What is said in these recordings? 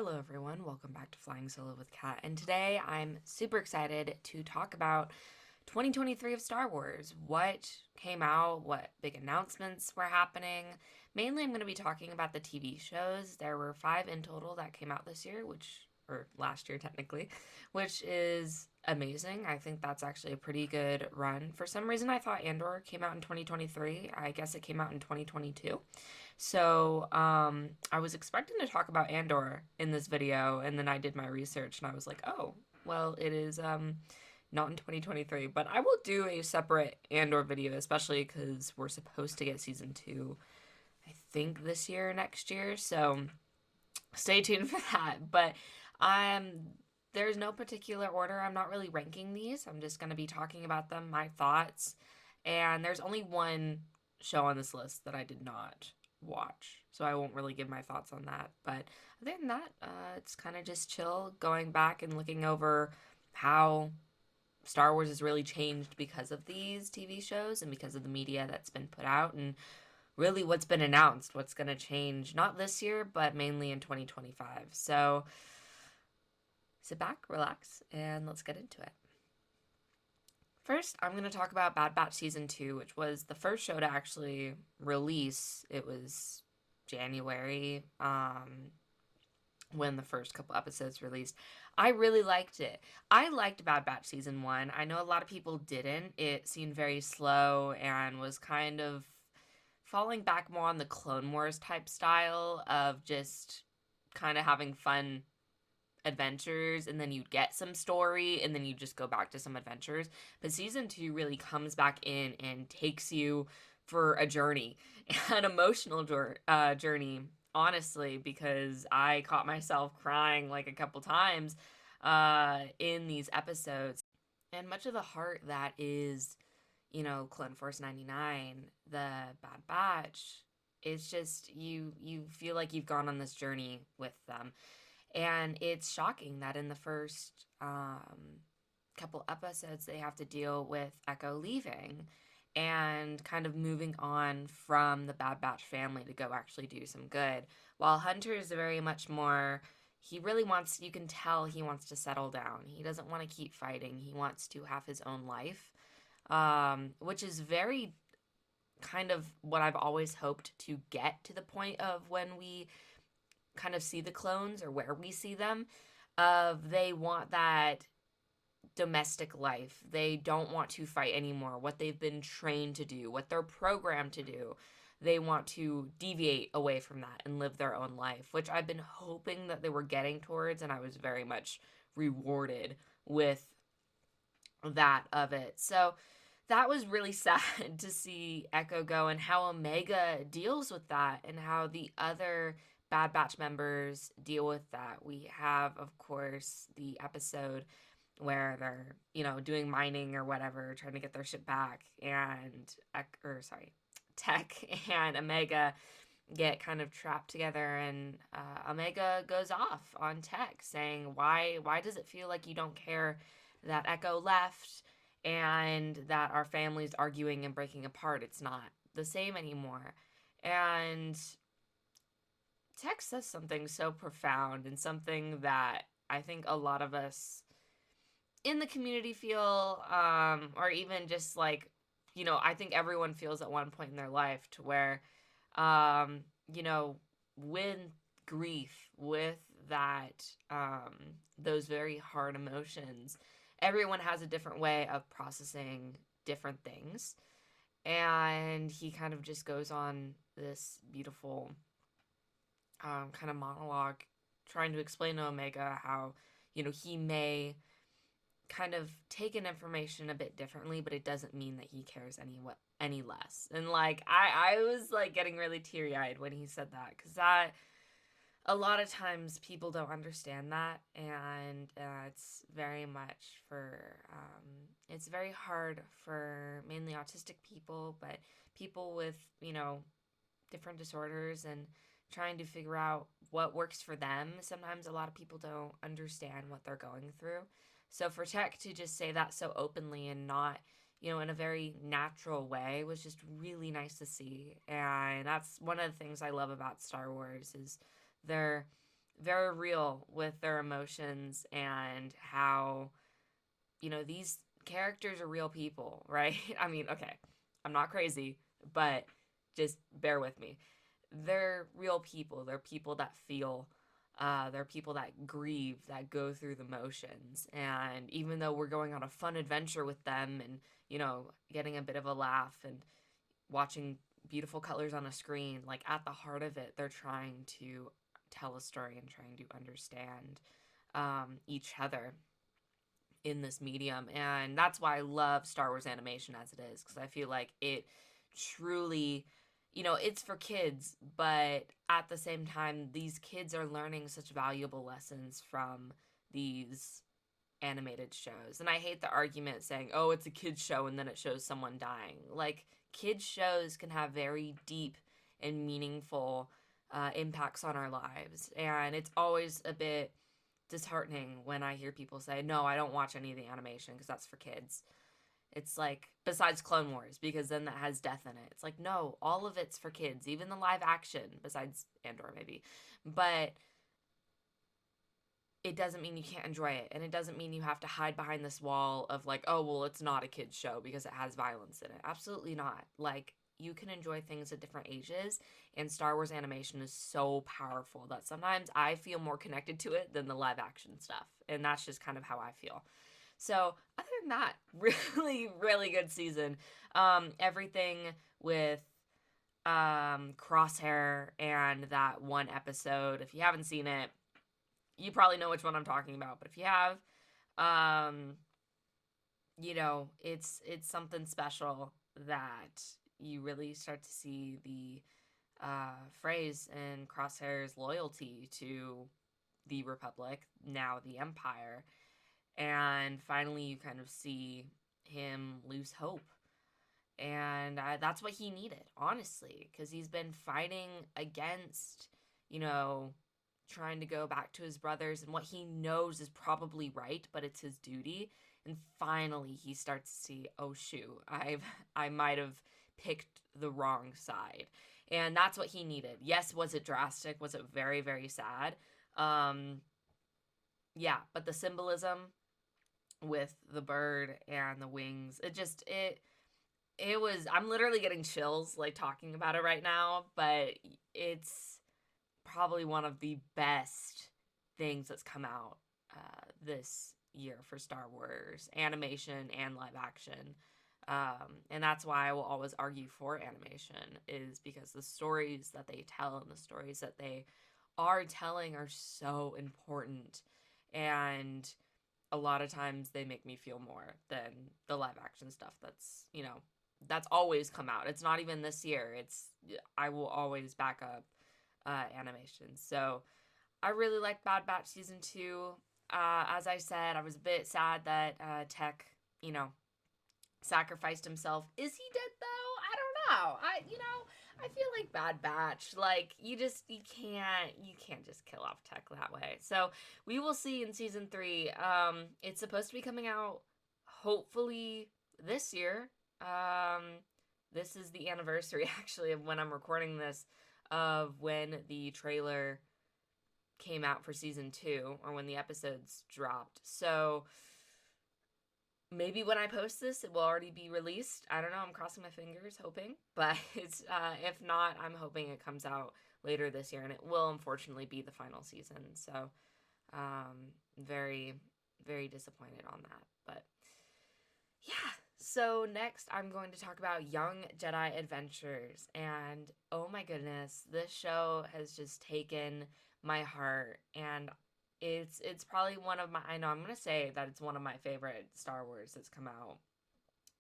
Hello everyone, welcome back to Flying Solo with Kat, and today I'm super excited to talk about 2023 of Star Wars. What came out, what big announcements were happening. Mainly I'm going to be talking about the TV shows. There were 5 in total that came out this year, or last year technically, which is amazing. I think that's actually a pretty good run. For some reason I thought Andor came out in 2023. I guess it came out in 2022. So, I was expecting to talk about Andor in this video, and then I did my research, and I was like, oh, well, it is, not in 2023, but I will do a separate Andor video, especially because we're supposed to get season 2, I think this year or next year, so stay tuned for that. But um, there's no particular order. I'm not really ranking these. I'm just going to be talking about them, my thoughts, and there's only one show on this list that I did not watch, so I won't really give my thoughts on that. But other than that, it's kind of just chill, going back and looking over how Star Wars has really changed because of these TV shows and because of the media that's been put out, and really what's been announced, what's going to change, not this year, but mainly in 2025. So sit back, relax, and let's get into it. First, I'm going to talk about Bad Batch Season 2, which was the first show to actually release. It was January, when the first couple episodes released. I really liked it. I liked Bad Batch Season 1. I know a lot of people didn't. It seemed very slow and was kind of falling back more on the Clone Wars type style of just kind of having fun adventures, and then you'd get some story, and then you just go back to some adventures. But season 2 really comes back in and takes you for a journey, an emotional journey, honestly, because I caught myself crying like a couple times in these episodes. And much of the heart that is, Clone Force 99, the Bad Batch, it's just you feel like you've gone on this journey with them. And it's shocking that in the first couple episodes, they have to deal with Echo leaving and kind of moving on from the Bad Batch family to go actually do some good. While Hunter is very much more, he really wants, you can tell he wants to settle down. He doesn't want to keep fighting. He wants to have his own life, which is very kind of what I've always hoped to get to the point of when we kind of see the clones, or where we see them, of they want that domestic life. They don't want to fight anymore, what they've been trained to do, what they're programmed to do. They want to deviate away from that and live their own life, which I've been hoping that they were getting towards, and I was very much rewarded with that of it. So that was really sad to see Echo go, and how Omega deals with that, and how the other Bad Batch members deal with that. We have, of course, the episode where they're, doing mining or whatever, trying to get their ship back, and Tech and Omega get kind of trapped together, and Omega goes off on Tech, saying, why does it feel like you don't care that Echo left and that our family's arguing and breaking apart? It's not the same anymore. And Tech says something so profound, and something that I think a lot of us in the community feel, or even just like, I think everyone feels at one point in their life, to where, with grief, with that, those very hard emotions, everyone has a different way of processing different things. And he kind of just goes on this beautiful kind of monologue, trying to explain to Omega how, he may kind of take in information a bit differently, but it doesn't mean that he cares any less. And like, I was like getting really teary-eyed when he said that, because that, a lot of times people don't understand that, and it's very much for, it's very hard for mainly autistic people, but people with, different disorders, and trying to figure out what works for them. Sometimes a lot of people don't understand what they're going through. So for Tech to just say that so openly, and not, in a very natural way, was just really nice to see. And that's one of the things I love about Star Wars, is they're very real with their emotions and how, these characters are real people, right? I mean, okay, I'm not crazy, but just bear with me. They're real people. They're people that feel. They're people that grieve, that go through the motions. And even though we're going on a fun adventure with them and, getting a bit of a laugh and watching beautiful colors on a screen, like at the heart of it, they're trying to tell a story and trying to understand each other in this medium. And that's why I love Star Wars animation as it is, because I feel like it truly, it's for kids, but at the same time, these kids are learning such valuable lessons from these animated shows. And I hate the argument saying, oh, it's a kids show and then it shows someone dying. Like, kids shows can have very deep and meaningful impacts on our lives. And it's always a bit disheartening when I hear people say, no, I don't watch any of the animation because that's for kids. It's like, besides Clone Wars, because then that has death in it. It's like, no, all of it's for kids, even the live action, besides Andor maybe. But it doesn't mean you can't enjoy it. And it doesn't mean you have to hide behind this wall of like, oh, well, it's not a kid's show because it has violence in it. Absolutely not. Like, you can enjoy things at different ages, and Star Wars animation is so powerful that sometimes I feel more connected to it than the live action stuff. And that's just kind of how I feel. So, other than that, really, really good season. Everything with Crosshair and that one episode. If you haven't seen it, you probably know which one I'm talking about. But if you have, um, it's something special that you really start to see the phrase in Crosshair's loyalty to the Republic, now the Empire. And finally, you kind of see him lose hope. And that's what he needed, honestly, because he's been fighting against, trying to go back to his brothers and what he knows is probably right, but it's his duty. And finally, he starts to see, oh shoot, I might have picked the wrong side, and that's what he needed. Yes, was it drastic? Was it very, very sad? Yeah, but the symbolism with the bird and the wings, it was, I'm literally getting chills like talking about it right now, but it's probably one of the best things that's come out this year for Star Wars animation and live action. And that's why I will always argue for animation, is because the stories that they tell and the stories that they are telling are so important. And a lot of times they make me feel more than the live action stuff that's always come out. It's not even this year. I will always back up animation. So I really liked Bad Batch season 2. As I said, I was a bit sad that Tech, sacrificed himself. Is he dead though? I don't know. I feel like Bad Batch, like you can't just kill off Tech that way. So we will see in season 3. It's supposed to be coming out hopefully this year. This is the anniversary actually of when I'm recording this, of when the trailer came out for season 2, or when the episodes dropped. So maybe when I post this, it will already be released. I don't know. I'm crossing my fingers, hoping. But if not, I'm hoping it comes out later this year, and it will unfortunately be the final season. So, very, very disappointed on that. But yeah. So next, I'm going to talk about Young Jedi Adventures, and oh my goodness, this show has just taken my heart, and it's probably one of my, I know I'm going to say that it's one of my favorite Star Wars that's come out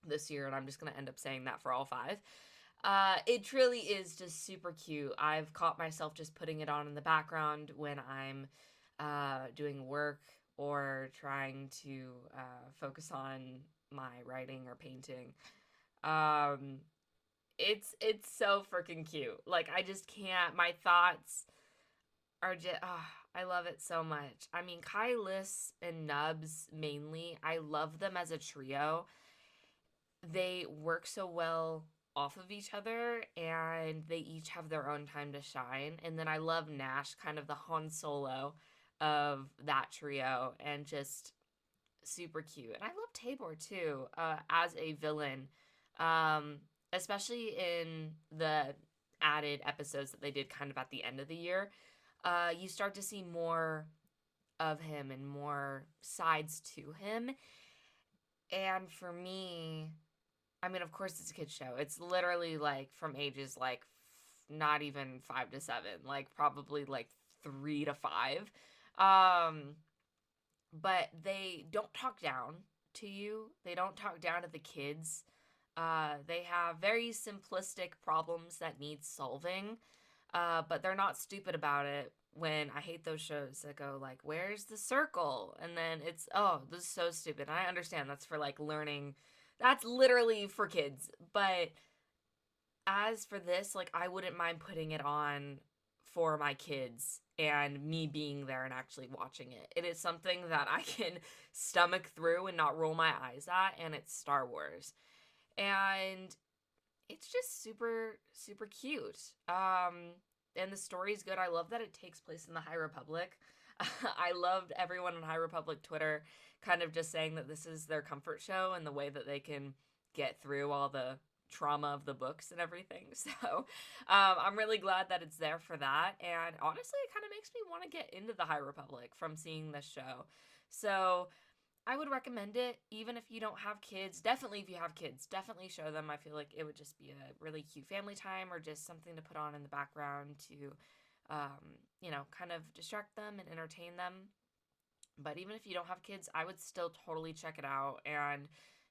this year, and I'm just going to end up saying that for all 5. It truly is just super cute. I've caught myself just putting it on in the background when I'm doing work or trying to focus on my writing or painting. It's so freaking cute. Like, I just can't, my thoughts are just, I love it so much. I mean, Kai Liss and Nubs mainly, I love them as a trio. They work so well off of each other, and they each have their own time to shine. And then I love Nash, kind of the Han Solo of that trio, and just super cute. And I love Tabor too, as a villain, um, especially in the added episodes that they did kind of at the end of the year. You start to see more of him and more sides to him. And for me, I mean, of course, it's a kid's show. It's literally like from ages like not even 5 to 7, like probably like 3 to 5. Um, but they don't talk down to you. They don't talk down to the kids. They have very simplistic problems that need solving, but they're not stupid about it. When I hate those shows that go like, "Where's the circle?" and then it's, "Oh, this is so stupid." And I understand that's for like learning. That's literally for kids. But as for this, like I wouldn't mind putting it on for my kids and me being there and actually watching it. It is something that I can stomach through and not roll my eyes at, and it's Star Wars. And it's just super super cute. And the story's good. I love that it takes place in the High Republic. I loved everyone on High Republic Twitter kind of just saying that this is their comfort show and the way that they can get through all the trauma of the books and everything. So I'm really glad that it's there for that. And honestly, it kind of makes me want to get into the High Republic from seeing this show. So I would recommend it, even if you don't have kids. Definitely, if you have kids, definitely show them. I feel like it would just be a really cute family time or just something to put on in the background to, kind of distract them and entertain them. But even if you don't have kids, I would still totally check it out. And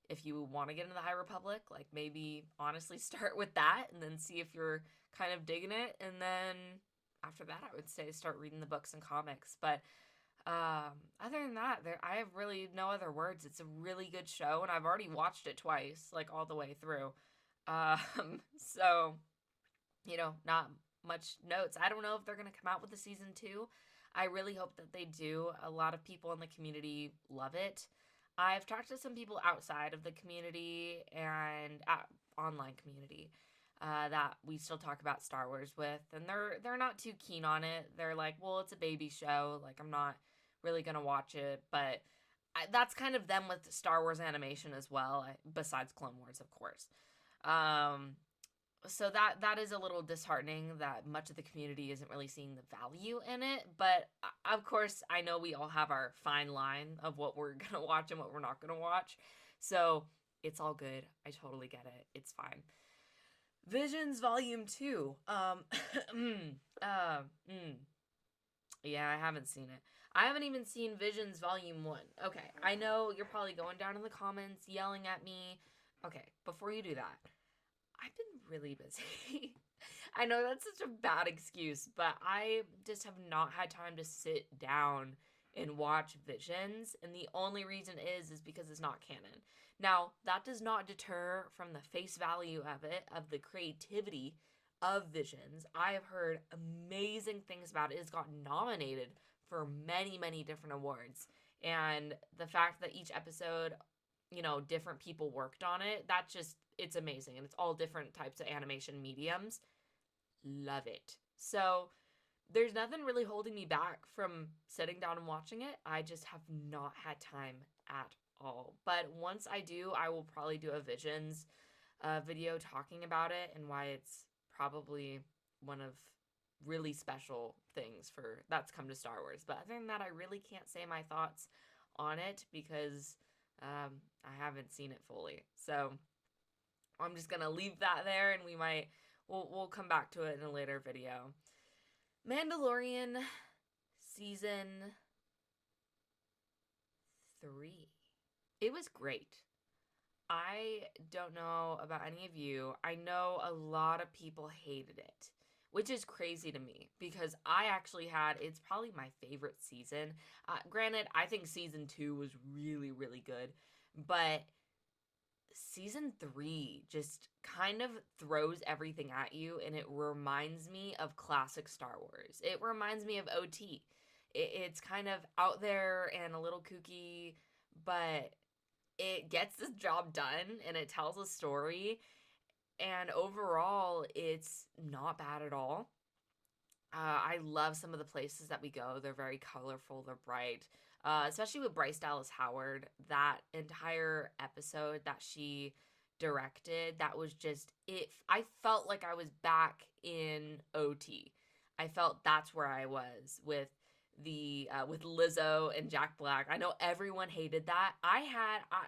if you want to get into the High Republic, like maybe honestly start with that and then see if you're kind of digging it. And then after that, I would say start reading the books and comics. But other than that, I have really no other words. It's a really good show, and I've already watched it twice, like all the way through. So not much notes. I don't know if they're gonna come out with a season two. I really hope that they do. A lot of people in the community love it. I've talked to some people outside of the community and online community that we still talk about Star Wars with, and they're not too keen on it. They're like, "Well, it's a baby show. Like, I'm not really gonna watch it." But that's kind of them with Star Wars animation as well, besides Clone Wars, of course. Um, so that is a little disheartening that much of the community isn't really seeing the value in it. But of course, I know we all have our fine line of what we're gonna watch and what we're not gonna watch. So it's all good. I totally get it. It's fine. Visions Volume 2. uh, mm, yeah, I haven't seen it. I haven't even seen Visions Volume 1. Okay, I know you're probably going down in the comments yelling at me. Okay, before you do that, I've been really busy. I know that's such a bad excuse, but I just have not had time to sit down and watch Visions, and the only reason is because it's not canon. Now, that does not deter from the face value of it, of the creativity of Visions. I have heard amazing things about it. It's gotten nominated for many, many different awards. And the fact that each episode, different people worked on it, it's amazing. And it's all different types of animation mediums. Love it. So there's nothing really holding me back from sitting down and watching it. I just have not had time at all. But once I do, I will probably do a Visions video talking about it and why it's probably one of really special things for that's come to Star Wars. But other than that, I really can't say my thoughts on it because I haven't seen it fully. So I'm just gonna leave that there, and we'll come back to it in a later video. Mandalorian season 3. It was great. I don't know about any of you. I know a lot of people hated it, which is crazy to me because it's probably my favorite season. Granted, I think season 2 was really, really good, but season 3 just kind of throws everything at you, and it reminds me of classic Star Wars. It reminds me of OT. It's kind of out there and a little kooky, but it gets the job done and it tells a story. And overall, it's not bad at all. I love some of the places that we go. They're very colorful, they're bright. Especially with Bryce Dallas Howard, that entire episode that she directed, that was just it. I felt like I was back in OT. I felt that's where I was with Lizzo and Jack Black. I know everyone hated that.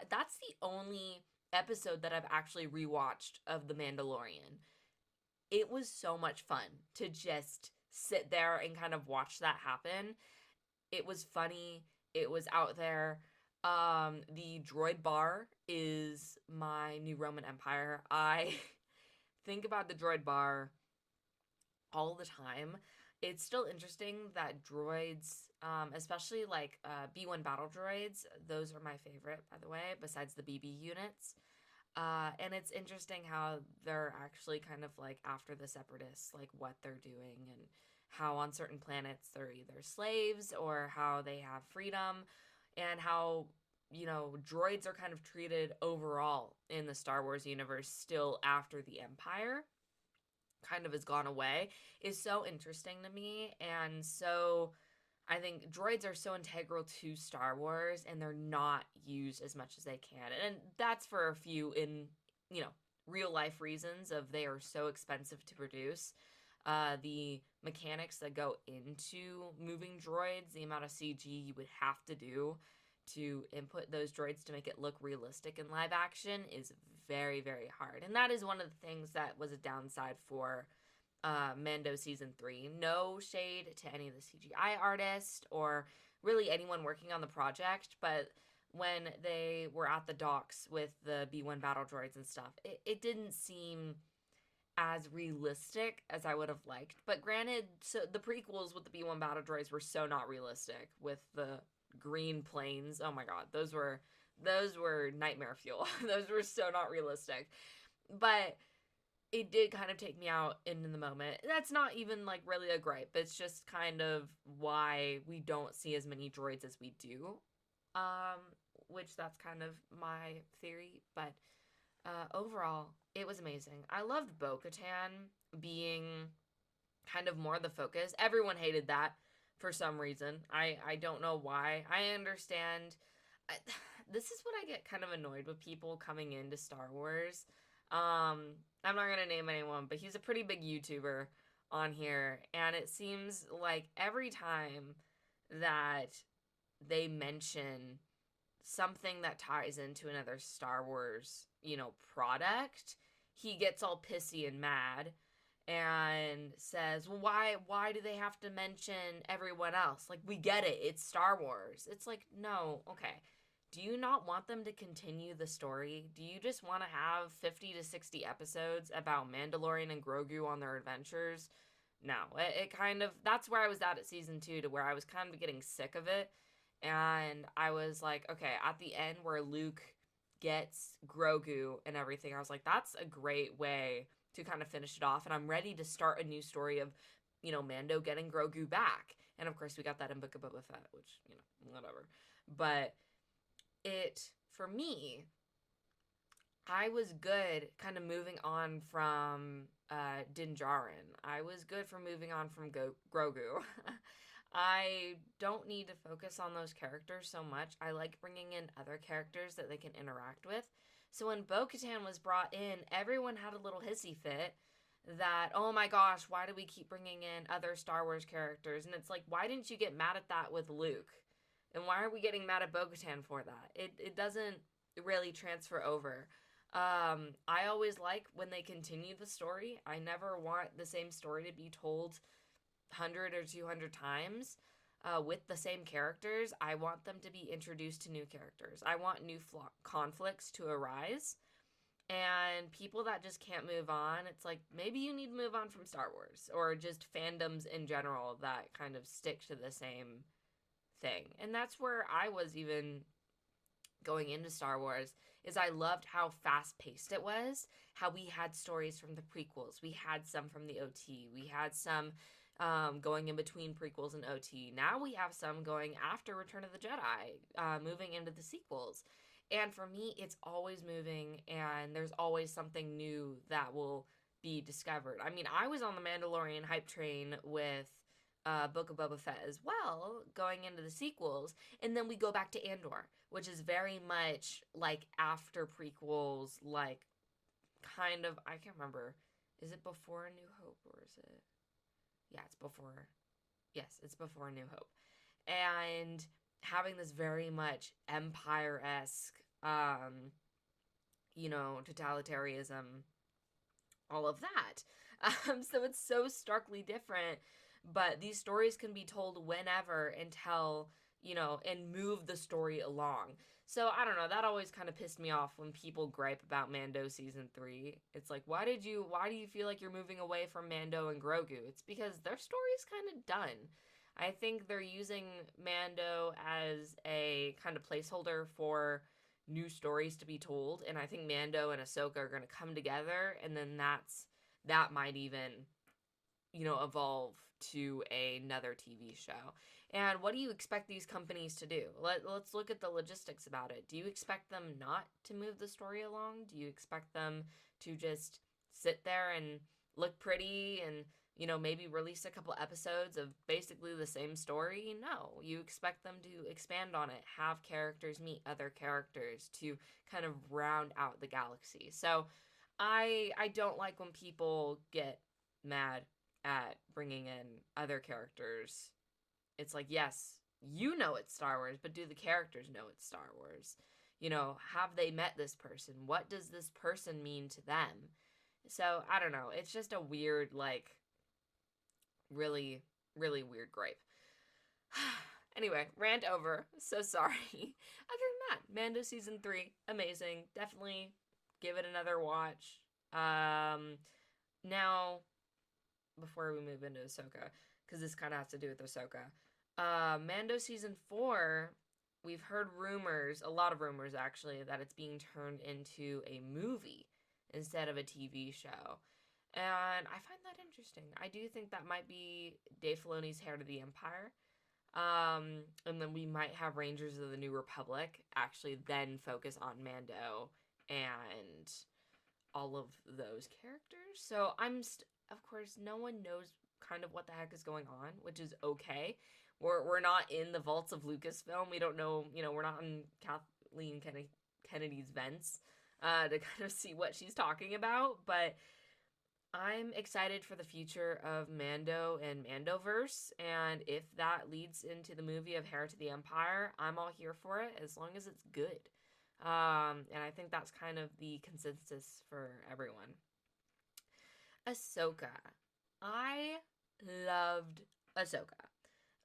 That's the only episode that I've actually rewatched of The Mandalorian. It was so much fun to just sit there and kind of watch that happen. It was funny. It was out there. The droid bar is my new Roman Empire. I think about the droid bar all the time. It's still interesting that droids, especially like B1 battle droids, those are my favorite, by the way, besides the BB units. And it's interesting how they're actually kind of like after the separatists, like what they're doing and how on certain planets they're either slaves or how they have freedom and how, droids are kind of treated overall in the Star Wars universe still after the Empire kind of has gone away is so interesting to me. And so I think droids are so integral to Star Wars and they're not used as much as they can. And that's for a few you know, real life reasons of they are so expensive to produce. The mechanics that go into moving droids, the amount of CG you would have to do to input those droids to make it look realistic in live action is very, very hard. And that is one of the things that was a downside for Mando season 3. No shade to any of the CGI artists or really anyone working on the project, but when they were at the docks with the B1 battle droids and stuff, it didn't seem as realistic as I would have liked. But granted, so the prequels with the B1 battle droids were so not realistic with the green planes. Oh my god, those were nightmare fuel. Those were so not realistic. But it did kind of take me out in the moment. That's not even like really a gripe. It's just kind of why we don't see as many droids as we do. Um, which that's kind of my theory. But overall, it was amazing. I loved Bo Katan being kind of more the focus. Everyone hated that for some reason. I don't know why. I understand. I, this is what I get kind of annoyed with people coming into Star Wars. I'm not gonna name anyone, but he's a pretty big YouTuber on here, and it seems like every time that they mention something that ties into another Star Wars, product, he gets all pissy and mad and says, "Well, why do they have to mention everyone else? Like we get it. It's Star Wars." It's like, "No, okay. Do you not want them to continue the story? Do you just want to have 50 to 60 episodes about Mandalorian and Grogu on their adventures?" No, it kind of, that's where I was at season 2, to where I was kind of getting sick of it. And I was like, okay, at the end where Luke gets Grogu and everything, I was like, that's a great way to kind of finish it off. And I'm ready to start a new story of, Mando getting Grogu back. And of course, we got that in Book of Boba Fett, which, whatever. But for me, I was good kind of moving on from Din Djarin. I was good for moving on from Grogu. I don't need to focus on those characters so much. I like bringing in other characters that they can interact with. So when Bo-Katan was brought in, everyone had a little hissy fit that, oh my gosh, why do we keep bringing in other Star Wars characters? And it's like, why didn't you get mad at that with Luke? And why are we getting mad at Bo-Katan for that? It doesn't really transfer over. I always like when they continue the story. I never want the same story to be told 100 or 200 times with the same characters. I want them to be introduced to new characters. I want new conflicts to arise. And people that just can't move on, it's like maybe you need to move on from Star Wars or just fandoms in general that kind of stick to the same thing. And that's where I was even going into Star Wars, is I loved how fast paced it was, how we had stories from the prequels, we had some from the OT, we had some going in between prequels and OT. Now we have some going after Return of the Jedi, moving into the sequels. And for me, it's always moving, and there's always something new that will be discovered. I mean, I was on the Mandalorian hype train with Book of Boba Fett as well, going into the sequels, and then we go back to Andor, which is very much like after prequels, like kind of, I can't remember. Is it before A New Hope, or is it? Yeah, it's before. Yes, it's before A New Hope. And having this very much empire esque, totalitarianism, all of that. So it's so starkly different, but these stories can be told whenever and tell, and move the story along. So I don't know, that always kind of pissed me off when people gripe about Mando season 3. It's like, why do you feel like you're moving away from Mando and Grogu? It's because their story's kind of done. I think they're using Mando as a kind of placeholder for new stories to be told, and I think Mando and Ahsoka are going to come together, and then that might even, evolve to another TV show. And what do you expect these companies to do? Let's look at the logistics about it. Do you expect them not to move the story along? Do you expect them to just sit there and look pretty and, maybe release a couple episodes of basically the same story? No. You expect them to expand on it, have characters meet other characters to kind of round out the galaxy. So I don't like when people get mad at bringing in other characters. It's like, yes, you know it's Star Wars, but do the characters know it's Star Wars? Have they met this person? What does this person mean to them? So, I don't know. It's just a weird, like, really, really weird gripe. Anyway, rant over. So sorry. Other than that, Mando season 3, amazing. Definitely give it another watch. Now, before we move into Ahsoka, because this kind of has to do with Ahsoka, Mando season 4, we've heard rumors, a lot of rumors actually, that it's being turned into a movie instead of a TV show. And I find that interesting. I do think that might be Dave Filoni's Heir to the Empire. And then we might have Rangers of the New Republic actually then focus on Mando and all of those characters. So of course, no one knows kind of what the heck is going on, which is okay. We're not in the vaults of Lucasfilm. We don't know, we're not in Kathleen Kennedy's vents to kind of see what she's talking about. But I'm excited for the future of Mando and Mandoverse, and if that leads into the movie of Heir to the Empire, I'm all here for it as long as it's good. And I think that's kind of the consensus for everyone. Ahsoka. I loved Ahsoka.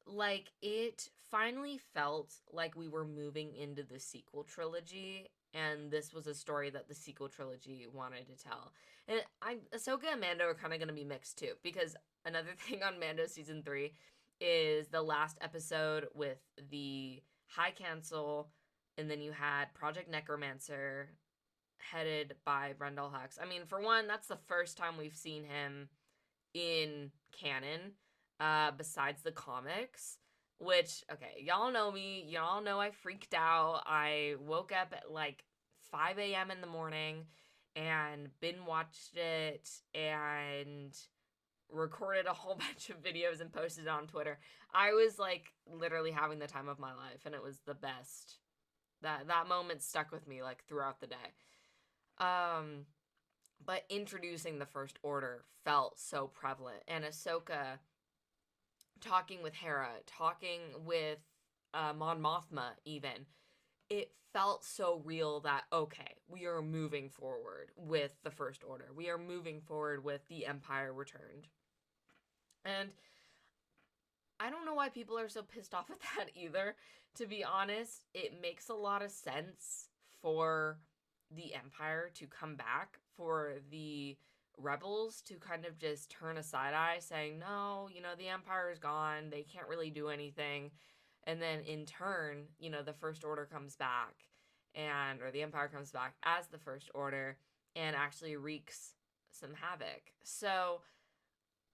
Like, it finally felt like we were moving into the sequel trilogy, and this was a story that the sequel trilogy wanted to tell. And Ahsoka and Mando are kind of going to be mixed too, because another thing on Mando season 3 is the last episode with the High Council, and then you had Project Necromancer, headed by Brendol Hux. I mean, for one, that's the first time we've seen him in canon, besides the comics. Which, okay, y'all know me. Y'all know I freaked out. I woke up at like 5 a.m. in the morning and binge watched it and recorded a whole bunch of videos and posted it on Twitter. I was like literally having the time of my life, and it was the best. That moment stuck with me like throughout the day. But introducing the First Order felt so prevalent, and Ahsoka talking with Hera, talking with Mon Mothma, even, it felt so real that, okay, we are moving forward with the First Order. We are moving forward with the Empire returned. And I don't know why people are so pissed off at that either. To be honest, it makes a lot of sense for the Empire to come back, for the rebels to kind of just turn a side eye saying, no, the Empire is gone. They can't really do anything. And then in turn, the First Order comes back or the Empire comes back as the First Order and actually wreaks some havoc. So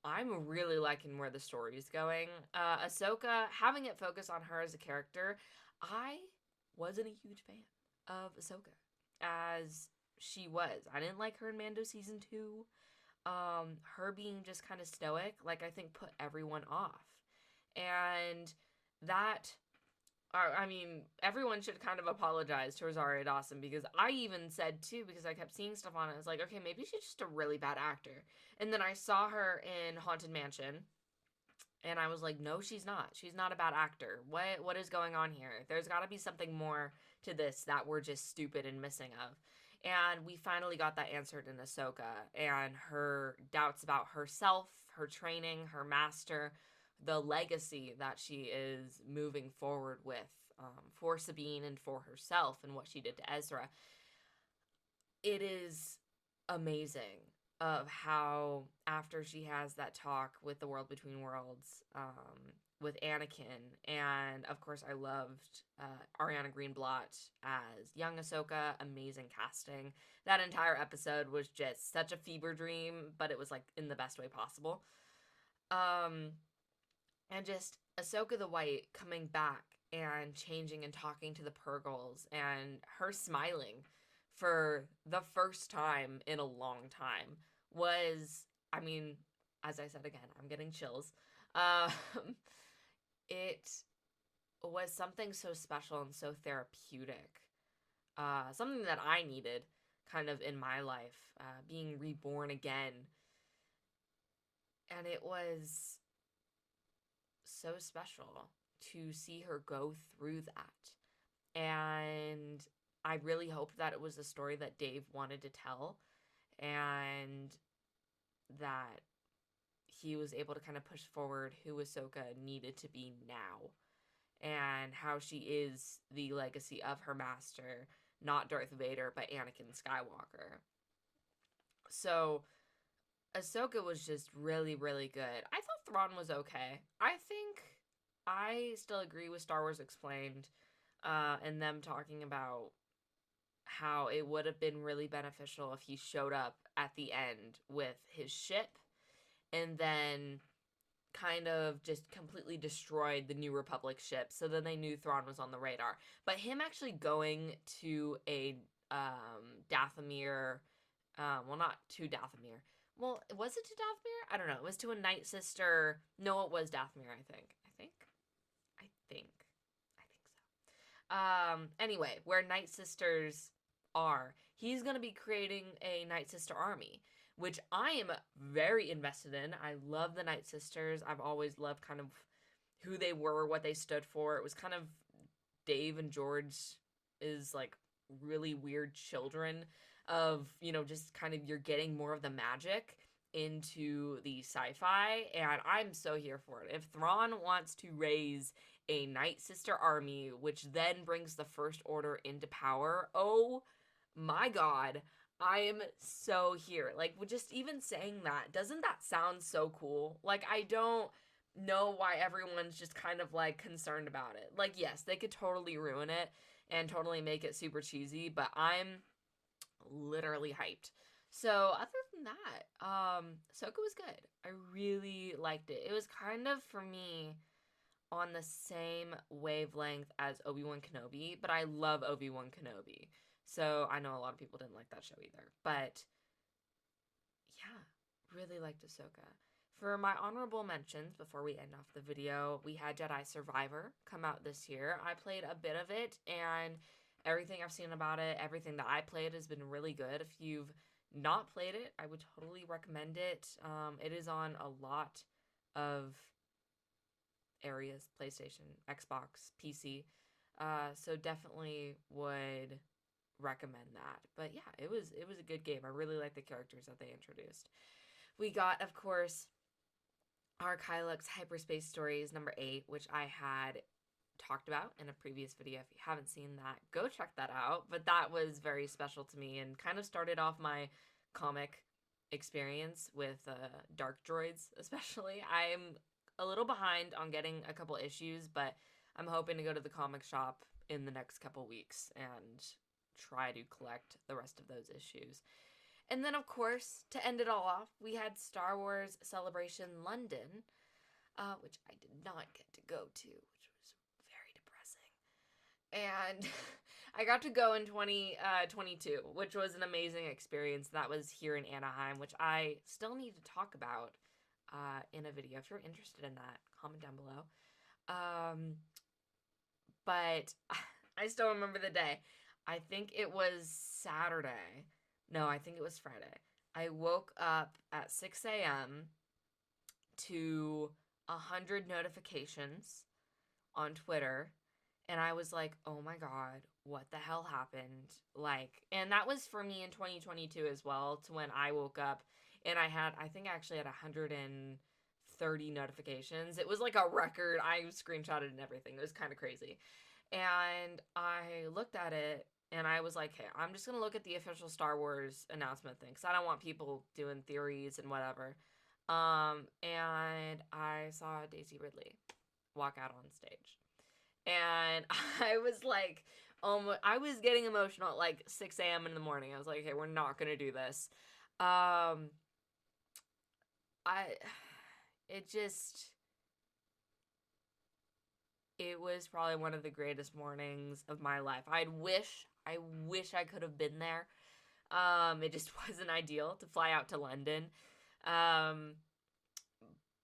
I'm really liking where the story's going. Ahsoka, having it focus on her as a character, I wasn't a huge fan. of Ahsoka as she was. I didn't like her in Mando season 2. Her being just kind of stoic, like, I think put everyone off. And that, I mean, everyone should kind of apologize to Rosario Dawson, because I even said too, because I kept seeing stuff on it, I was like, okay, maybe she's just a really bad actor. And then I saw her in Haunted Mansion, and I was like, no, she's not. She's not a bad actor. What is going on here? There's got to be something more to this that we're just stupid and missing of. And we finally got that answered in Ahsoka, and her doubts about herself, her training, her master, the legacy that she is moving forward with, for Sabine and for herself, and what she did to Ezra. It is amazing of how, after she has that talk with the World Between Worlds, with Anakin, and of course I loved Ariana Greenblatt as young Ahsoka. Amazing casting. That entire episode was just such a fever dream, but it was like in the best way possible. Um, and just Ahsoka the White coming back and changing and talking to the Purgles, and her smiling for the first time in a long time was, I mean, as I said again, I'm getting chills. Um, it was something so special and so therapeutic. Something that I needed kind of in my life, being reborn again. And it was so special to see her go through that. And I really hoped that it was a story that Dave wanted to tell, and that he was able to kind of push forward who Ahsoka needed to be now, and how she is the legacy of her master, not Darth Vader, but Anakin Skywalker. So Ahsoka was just really, really good. I thought Thrawn was okay. I think I still agree with Star Wars Explained, and them talking about how it would have been really beneficial if he showed up at the end with his ship, and then kind of just completely destroyed the New Republic ship, so then they knew Thrawn was on the radar. But him actually going to a Dathomir, well, not to Dathomir. Well, was it to Dathomir? I don't know. It was to a Night Sister. No, it was Dathomir, I think. I think so. Anyway, where Night Sisters are, he's going to be creating a Night Sister army, which I am very invested in. I love the Night Sisters. I've always loved kind of who they were, what they stood for. It was kind of Dave and George is like really weird children of, just kind of, you're getting more of the magic into the sci-fi, and I'm so here for it. If Thrawn wants to raise a Night Sister army, which then brings the First Order into power, oh my god, I am so here. Like, just even saying that, doesn't that sound so cool? Like, I don't know why everyone's just kind of like concerned about it. Like, yes, they could totally ruin it and totally make it super cheesy, but I'm literally hyped. So other than that, Ahsoka was good. I really liked it. It was kind of, for me, on the same wavelength as Obi-Wan Kenobi, but I love Obi-Wan Kenobi. So I know a lot of people didn't like that show either. But yeah, really liked Ahsoka. For my honorable mentions, before we end off the video, we had Jedi Survivor come out this year. I played a bit of it, and everything I've seen about it, everything that I played has been really good. If you've not played it, I would totally recommend it. It is on a lot of areas, PlayStation, Xbox, PC. So definitely would recommend that. But yeah, it was a good game. I really like the characters that they introduced. We got, of course, our Kylux Hyperspace Stories number 8, which I had talked about in a previous video. If you haven't seen that, go check that out. But that was very special to me and kind of started off my comic experience with Dark Droids, especially. I'm a little behind on getting a couple issues, but I'm hoping to go to the comic shop in the next couple weeks and try to collect the rest of those issues. And then, of course, to end it all off, we had Star Wars Celebration London, which I did not get to go to, which was very depressing. And I got to go in 2022, which was an amazing experience. That was here in Anaheim, which I still need to talk about in a video. If you're interested in that, comment down below. But I still remember the day. I think it was Saturday. No, I think it was Friday. I woke up at 6 a.m. to 100 notifications on Twitter, and I was like, oh my God, what the hell happened? Like, and that was for me in 2022 as well, to when I woke up and I think I actually had 130 notifications. It was like a record. I screenshotted and everything. It was kind of crazy. And I looked at it and I was like, hey, I'm just going to look at the official Star Wars announcement thing because I don't want people doing theories and whatever. And I saw Daisy Ridley walk out on stage. And I was like, I was getting emotional at like 6 a.m. in the morning. I was like, okay, we're not going to do this. It just, it was probably one of the greatest mornings of my life. I wish I could have been there. It just wasn't ideal to fly out to London.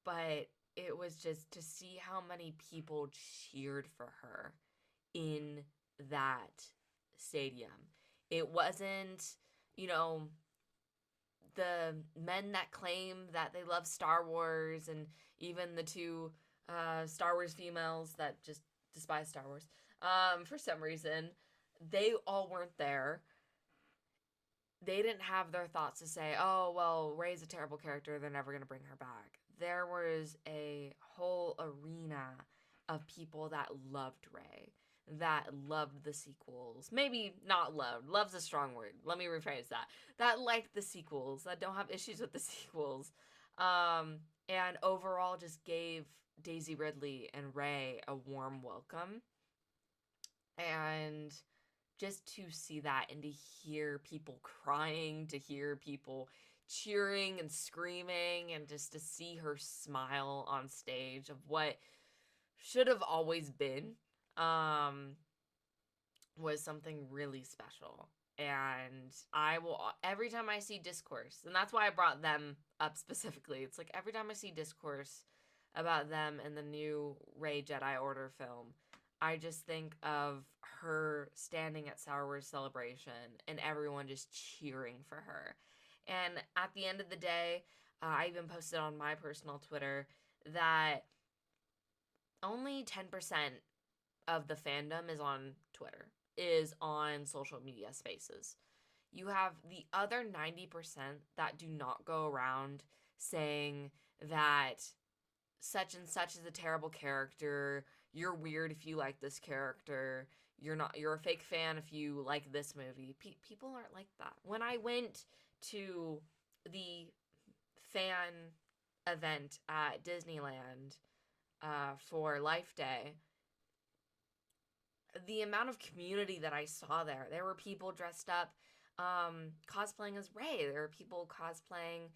But it was just to see how many people cheered for her in that stadium. It wasn't, you know, the men that claim that they love Star Wars, and even the two Star Wars females that just despise Star Wars for some reason. They all weren't there. They didn't have their thoughts to say, oh, well, Rey's a terrible character, they're never going to bring her back. There was a whole arena of people that loved Rey, that loved the sequels. Maybe not loved. Love's a strong word. Let me rephrase that. That liked the sequels, that don't have issues with the sequels. And overall just gave Daisy Ridley and Rey a warm welcome. And just to see that and to hear people crying, to hear people cheering and screaming, and just to see her smile on stage of what should have always been, was something really special. And I will, every time I see discourse, and that's why I brought them up specifically, it's like every time I see discourse about them and the new Rey Jedi Order film, I just think of her standing at Star Wars Celebration and everyone just cheering for her. And at the end of the day, I even posted on my personal Twitter that only 10% of the fandom is on Twitter, is on social media spaces. You have the other 90% that do not go around saying that such and such is a terrible character, you're weird if you like this character, you're a fake fan if you like this movie. People aren't like that. When I went to the fan event at Disneyland for Life Day, the amount of community that I saw there were people dressed up cosplaying as Rey. There were people cosplaying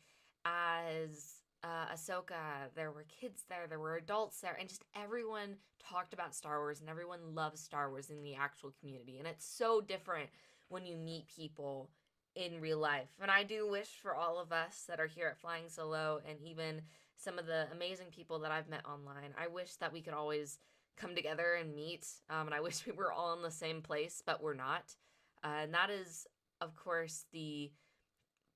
as Ahsoka. There were kids there were adults there, and just everyone talked about Star Wars, and everyone loves Star Wars in the actual community. And it's so different when you meet people in real life. And I do wish for all of us that are here at Flying Solo, and even some of the amazing people that I've met online, I wish that we could always come together and meet. And I wish we were all in the same place, but we're not. And that is, of course, the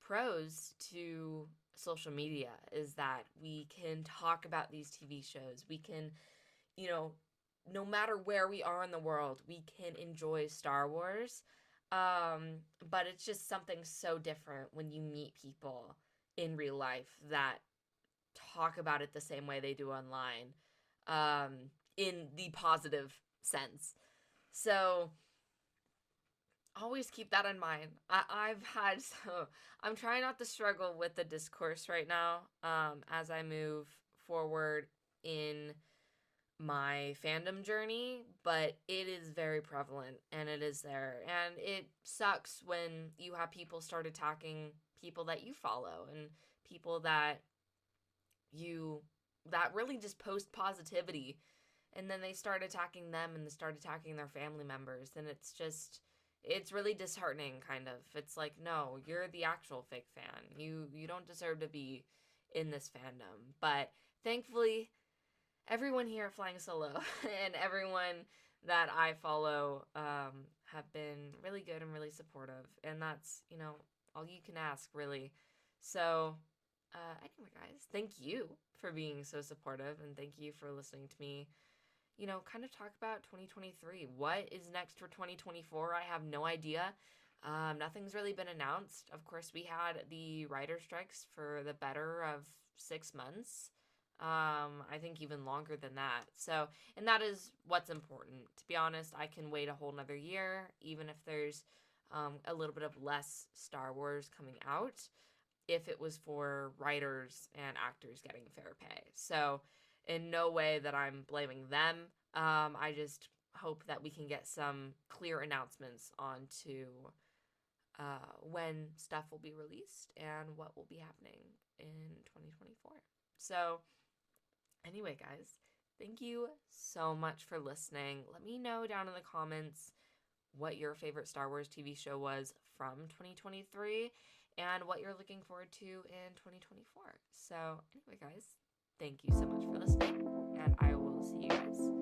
pros to social media, is that we can talk about these TV shows. We can, no matter where we are in the world, we can enjoy Star Wars. But it's just something so different when you meet people in real life that talk about it the same way they do online, in the positive sense. So always keep that in mind. I'm trying not to struggle with the discourse right now, as I move forward in my fandom journey, but it is very prevalent and it is there. And it sucks when you have people start attacking people that you follow and people that really just post positivity, and then they start attacking them and they start attacking their family members, and it's just, it's really disheartening, kind of. It's like, no, you're the actual fake fan. You don't deserve to be in this fandom. But thankfully, everyone here at Flying Solo and everyone that I follow have been really good and really supportive, and that's, all you can ask, really. So, anyway, guys, thank you for being so supportive, and thank you for listening to me, kind of talk about 2023. What is next for 2024? I have no idea. Nothing's really been announced. Of course, we had the writer strikes for the better of 6 months. I think even longer than that. So, and that is what's important. To be honest, I can wait a whole nother year, even if there's a little bit of less Star Wars coming out, if it was for writers and actors getting fair pay. So, in no way that I'm blaming them. I just hope that we can get some clear announcements onto when stuff will be released and what will be happening in 2024. So, anyway, guys, thank you so much for listening. Let me know down in the comments what your favorite Star Wars TV show was from 2023 and what you're looking forward to in 2024. So, anyway, guys, thank you so much for listening, and I will see you guys